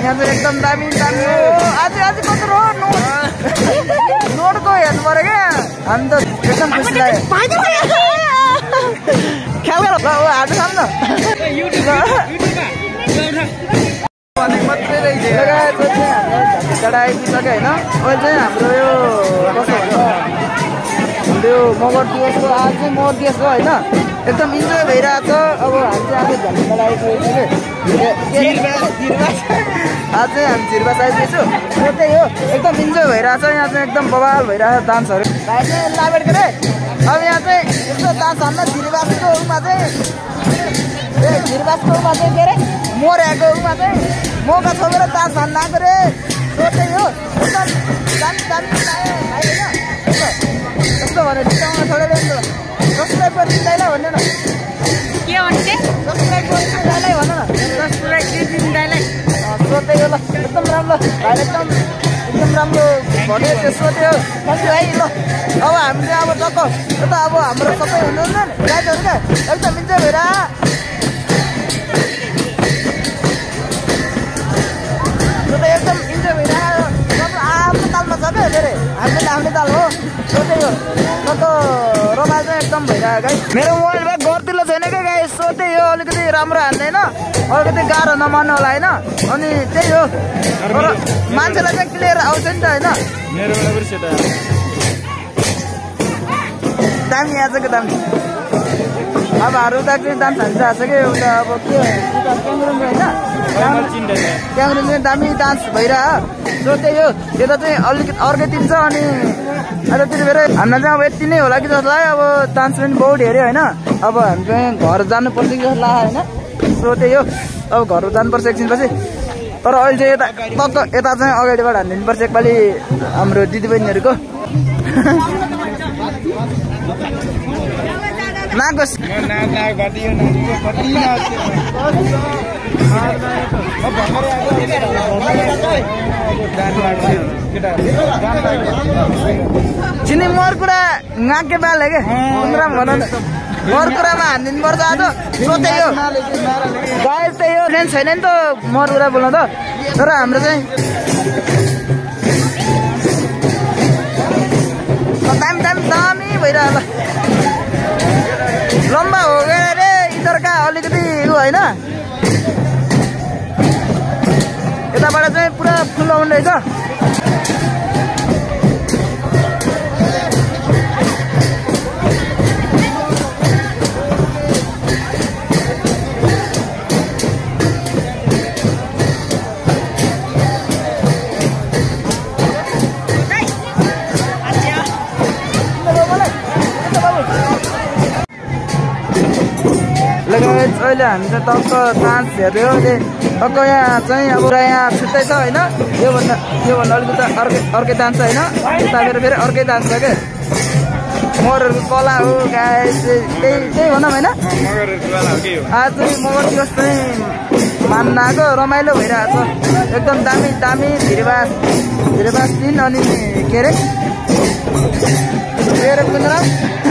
यहाँ चाहिँ एकदम दामी दामी हो। आज कत्रो हो नोटको हेर्नु पर्यो क्या। हामी त एकदम खुसी लाग्यो। ख्याल गर आज खाम न मात्रै रहेछ टाढा आइपुगिसक्यो होइन। अहिले चाहिँ हाम्रो यो कस्तो भन्छ हाम्रो यो मगर दिवसको आज चाहिँ मगर दिवस हो होइन। एकदम इन्जोय भइरहेको छ। अब हामी चाहिँ आज झन्डा आइपुगेको छु आज चाहिँ हामी झिरबास आइपुगेको छु। त्यही हो एकदम इन्जोय भइरहेको छ। यहाँ चाहिँ एकदम बवाल भइरहेको छ डान्सहरू। भाइ चाहिँ लाभेट के अरे अब यहाँ चाहिँ यस्तो डान्स हान्न झिरबासको उमा चाहिँ झिरबासको उमा चाहिँ के अरे मोरेको उमा चाहिँ मौका छोपेर डान्स हान्न आएको रे। त्यही हो एकदम दामी दामी लाग्यो भाइ होइन। यस्तो भने चिताउन छोडेर सब्सक्राइब गरिदिनु दाइलाई भन्दैन के भन्छ सब्सक्राइब गरिदिनु दाइलाई भन न सब्सक्राइब गरिदिनु दाइलाई। त्यही हो ल एकदम राम्रो भाइ एकदम राम्रो भन्यो त्यसो त्यो कति भाइ ल। अब हामी चाहिँ अब टक्क यता अब हाम्रो सबै हुनुहुन्छ नि गाइडहरू क्या एकदम इन्जोय भएर एकदम इन्जोय भइरहेको आफ्नो तालमा छ क्या के अरे हामीले आफ्नै ताल हो। त्यही हो कस्तो रमाइलो चाहिँ एकदम भइरहेको गाई। मेरो मोबाइल ब्याग गर्दिलो छैन क्या गाई। त्यही हो अलिकति राम्रो हाल्दैन अलिकति गाह्रो नमान्नु होला होइन। अनि त्यही हो तर मान्छेलाई चाहिँ क्लियर आउँछ नि त होइन। दामी आएको छ कि दामी। अब हाम्रो उता चाहिँ डान्स हान्छ आएको छ कि एउटा अब के क्याङ्ग्रुङ होइन क्याङ्ग्रुङ चाहिँ दामी डान्स भइरह। त्यही हो यता चाहिँ अलिकति अर्कै टिम छ। अनि यतातिर फेरि हामीलाई चाहिँ अब यति नै होला कि जस्तो लाग्यो। अब डान्स पनि बहुत हेऱ्यो होइन। अब हामी चाहिँ घर जानुपर्छ कि जस्तो लाग्यो होइन। त्यही हो अब घर जानुपर्छ एकछिनपछि। तर अहिले चाहिँ यता टक्क यता चाहिँ अगाडिबाट हानिदिनुपर्छ एकपालि हाम्रो दिदीबहिनीहरूको नागोस् चिनी मोर कुरा नाके बाले के उन्द्राम भन न मोर कुरामा हान्दिनु पर्छ आज। त्यही हो गाइस त्यही हो रेन्ज छैन नि त मोर कुरा बोल्न त। तर हाम्रो चाहिँ दामी दामी दामी भइरह ल। लम्बा हो गएर रे इधरका अलिकति उ होइन। यताबाट चाहिँ पुरा फुल आउने रहेछ। अहिले हामी चाहिँ टक्क डान्स हेऱ्यो टक्क यहाँ चाहिँ अब यहाँ छुट्टै छ होइन। योभन्दा अलिकति अर्कै डान्स होइन। यता फेरि अर्कै डान्स छ क्या मगरहरूको कला हो गाइस। त्यही भनौँ होइन। आज चाहिँ मगर दिवस चाहिँ मान्न आएको रमाइलो भइरहेको छ एकदम दामी दामी झिरबास दिन। अनि के अरे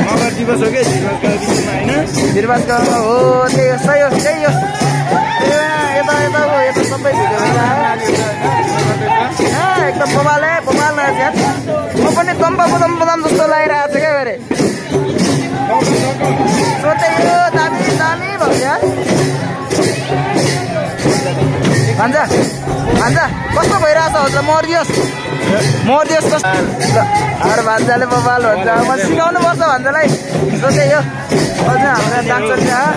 मगर दिवस हो क्या झिरबासको हो। त्यही हो सही हो त्यही हो। यता सबै एकदम बबाल रहेछ। म पनि दम्बा बदम जस्तो लागिरहेको छ क्या अरे। त्यही हो दामी दामी भयो भन्छ कस्तो भइरहेछ हजुर मरिदियोस् कस्तो अरू भान्जाले बबाल भन्छ। म सिकाउनु पर्छ भान्जालाई। त्यही हो अझ हाम्रो डान्सर त्यहाँ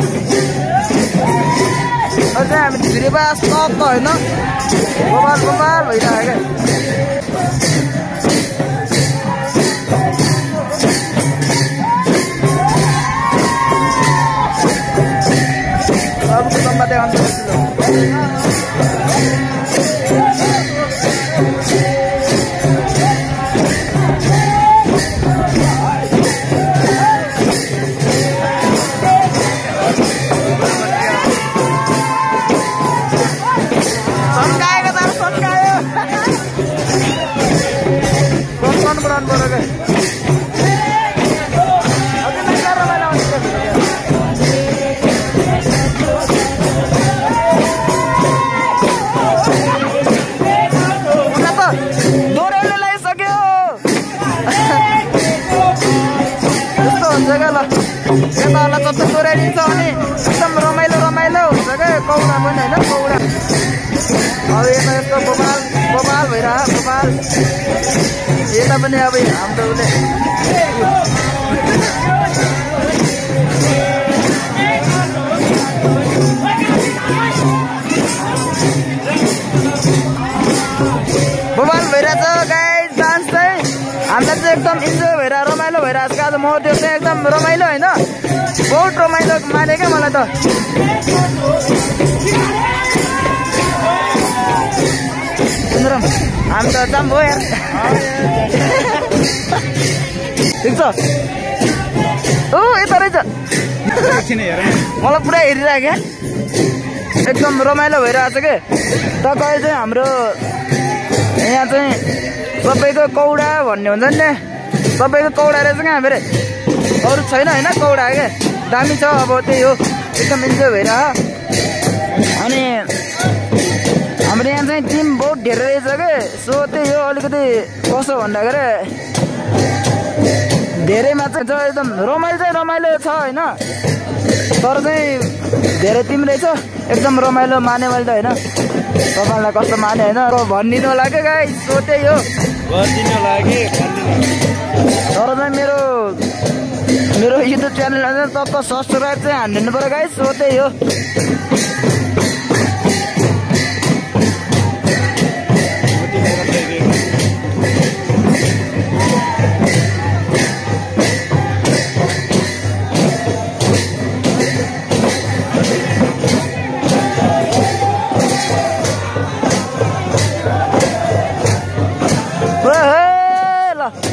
अझै हामी झिरबास टक्क होइन बबाल भइरहेको क्या। सबको लम्बा देखाउँछ यता होला चत्त चोर्याइदिन्छ अनि एकदम रमाइलो रमाइलो हुन्छ क्या कौडा पनि होइन कौडा अब यता यस्तो गोपाल गोपाल भइरह गोपाल यता पनि अब हाम्रो उसले गोपाल भइरहेछ गाइस डान्स चाहिँ हामीलाई चाहिँ एकदम इन्जोय भइरहेको रमाइलो भइरहेको छ आज म त्यो चाहिँ एकदम रमाइलो होइन बहुत रमाइलो माने क्या मलाई त हामी त जाम भयो यार ठिक छ ओ यता रहेछ मलाई पुरा हेरिरहेको क्या एकदम रमाइलो भइरहेको छ कि त कहिले चाहिँ हाम्रो यहाँ चाहिँ सबैको कौडा भन्ने हुन्छ नि सबैको कौडा रहेछ क्या फेरि अरू छैन होइन कौडा क्या दामी छ अब त्यही हो एकदम इन्जोय भइरह अनि हाम्रो यहाँ चाहिँ टिम बहुत धेरै रहेछ कि सो त्यही हो अलिकति कसो भन्दाखेरि धेरैमा चाहिँ एकदम रमाइलो चाहिँ रमाइलो छ होइन तर चाहिँ धेरै टिम रहेछ एकदम रमाइलो माने मैले त होइन तपाईँलाई कस्तो माने होइन भनिदिनु होला क्या गाइस सो त्यही हो तर चाहिँ मेरो युट्युब च्यानलमा चाहिँ टक्क सब्सक्राइब चाहिँ हानिदिनु पऱ्यो गाइस सो त्यही हो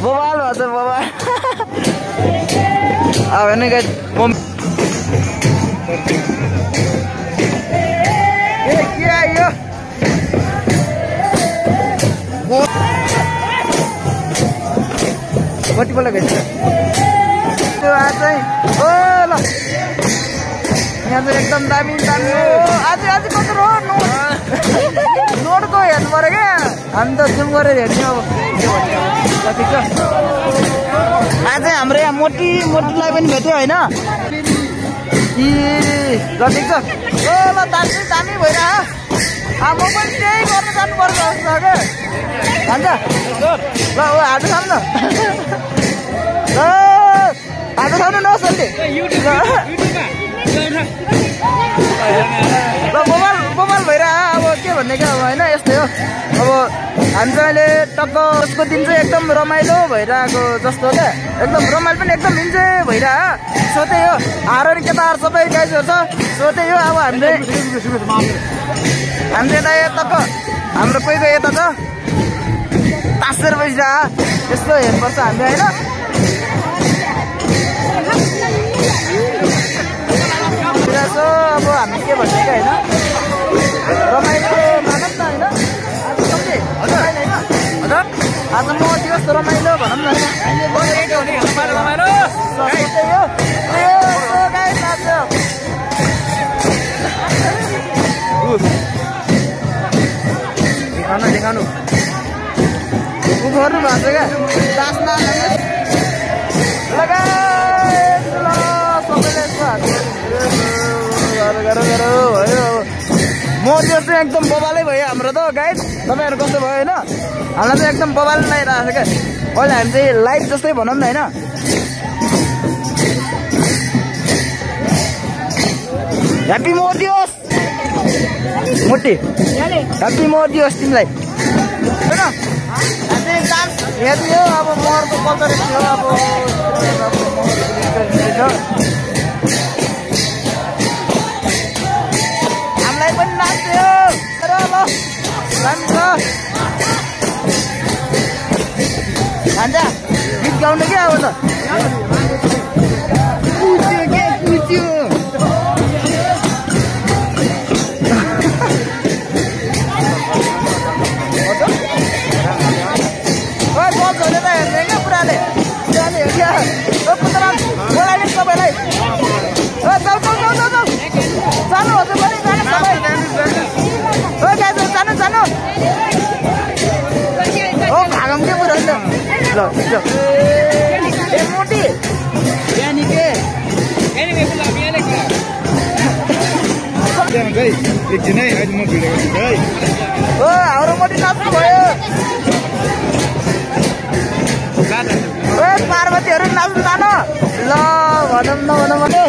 बवाल भन्छ बवाल अब हेर्नु गाइस के आयो कतिपल्ट गाइस त्यो आज चाहिँ ओ ल यहाँ चाहिँ एकदम दामी दामी हो आज कस्तो हो नोटको हेर्नु पऱ्यो क्या हामी त जुम गरेर हेर्ने अब ठिक छ आज हाम्रो यहाँ मोटीलाई पनि भेट्यो होइन ए ल ठिक छ ओ ल दामी दामी भइरह म पनि त्यही गर्न जानुपर्छ जस्तो छ क्या भन्छ ल ओ हाटो खाऊँ न ल हाटो खाउनु नसल्ने ल मोबाइल भइरह अब के भन्ने क्या अब होइन यस्तै हो अब हामी चाहिँ अहिले टक्क उसको दिन चाहिँ एकदम रमाइलो भइरहेको जस्तो क्या एकदम रमाइलो पनि एकदम इन्जोय भइरह सो त्यही हो हारहरू केटाहरू सबै गाइजहरू छ सो त्यही हो अब हामीले यता टक्क हाम्रो कोही कोही यता छ तासेर बसिरह यस्तो हेर्नुपर्छ हामीले होइन अब हामी के भन्छ क्या होइन रमाइलो मानौँ न होइन आज म दिवस रमाइलो भनौँ न देखाउनु गर्नु भएको क्या दासमा म त्यो चाहिँ एकदम बबालै भयो हाम्रो त गाइस तपाईँहरू कस्तो भयो होइन हामीलाई चाहिँ एकदम बबाल लागिरहेको छ क्या अहिले हामी चाहिँ लाइभ जस्तै भनौँ न होइन ह्याप्पी मोर दिवस मोटी ह्याप्पी मोर दिवस तिमीलाई होइन हामी डान्स हेर्ने हो अब मोरको कल्चर थियो अब हामीलाई पनि नाच्यो र ल दामी छ भन्छ गीत गाउनु क्या अब त हेर्ने क्या पुराले बोलाइदिनु तपाईँलाई जानु हजुर पनि जानु सबै जानु हो भागम के पुरा ल मोटी बिहानी के है एकछिन है अहिले म भिडियो गर्छु है ओ हाम्रो मोटी नाच्नु भयो ओ पार्वतीहरु नाच्नु जानु ल भनौँ नभनौँ भने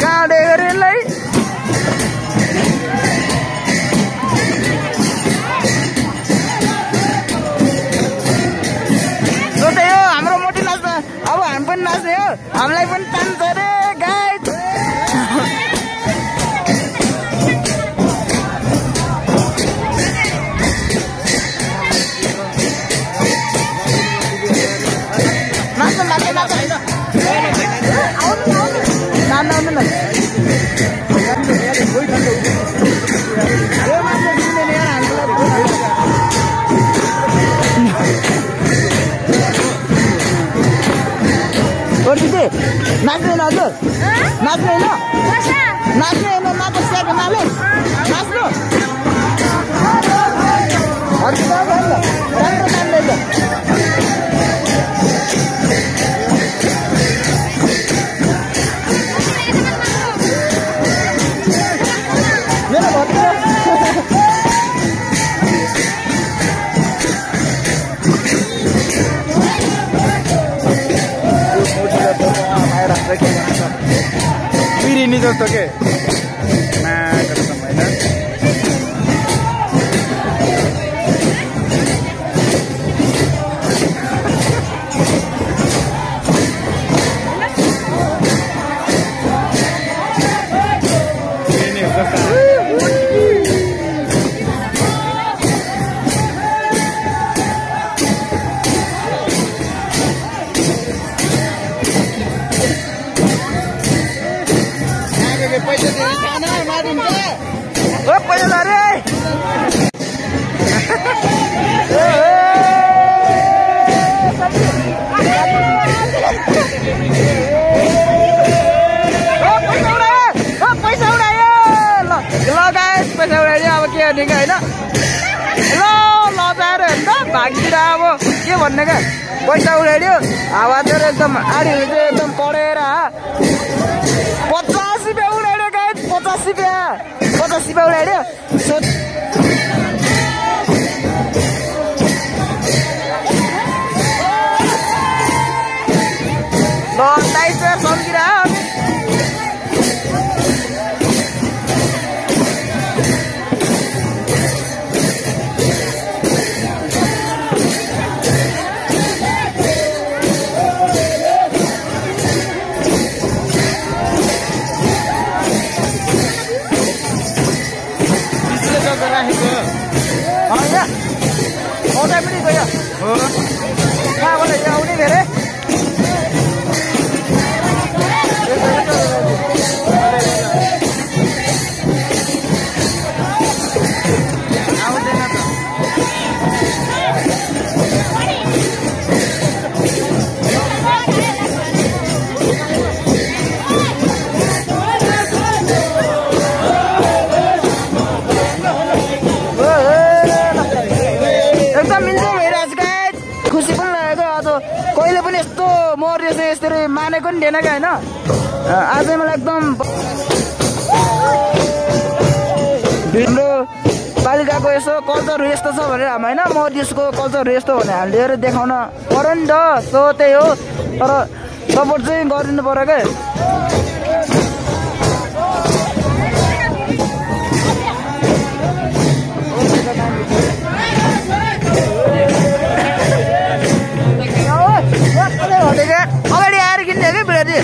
गाडे गरेलाई सोचे हो हाम्रो मोटी नाच्न अब हामी पनि नाच्ने हो हामीलाई पनि तान्छ रे गाइस नाच्दैन हजुर नाच्दैन नाच्दैन नाच स्याएको नाले नाच्नु हजुर राम्रो नाच्दैछ मेरो भन्छ पिरिनी जस्तो के कसम होइन ओ पैसा रे पैसा उडायो ल गाइस पैसा उडायो अब के गर्ने हैन ल लजाएर हेर्नु त भागतिर अब के भन्ने क्या पैसा उडाइदियो हावा चाहिँ एकदम आडीहरू चाहिँ एकदम पढेर 50 रुपियाँ उडाइदियो गाइस 50 रुपियाँ उडाइदियो ल 28 रुपियाँ सम्झिरा पनि गयो कहाँबाट यहाँ आउने धेरै खुसी पनि लागेको आज कहिले पनि यस्तो मर्यो चाहिँ यसरी मानेको नि थिएन क्या होइन आज मलाई एकदम हाम्रो पालिकाको यसो कल्चरहरू यस्तो छ भनेर हामी होइन मर्दिसको कल्चरहरू यस्तो भने हामीले लिएर देखाउन पर्यो नि त सो त्यही हो तर सपोर्ट चाहिँ गरिदिनु पर्यो क्या अगाडि आएर किन्ने कि बिराटी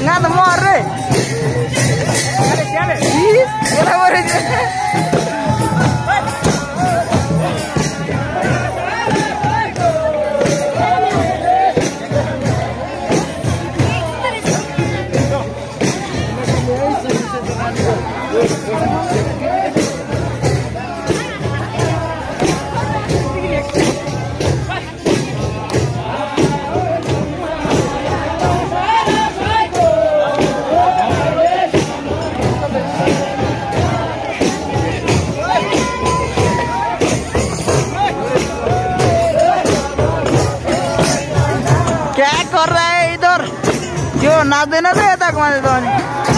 यहाँ त मर्रे नाच्दैन त यताको मान्छे त अनि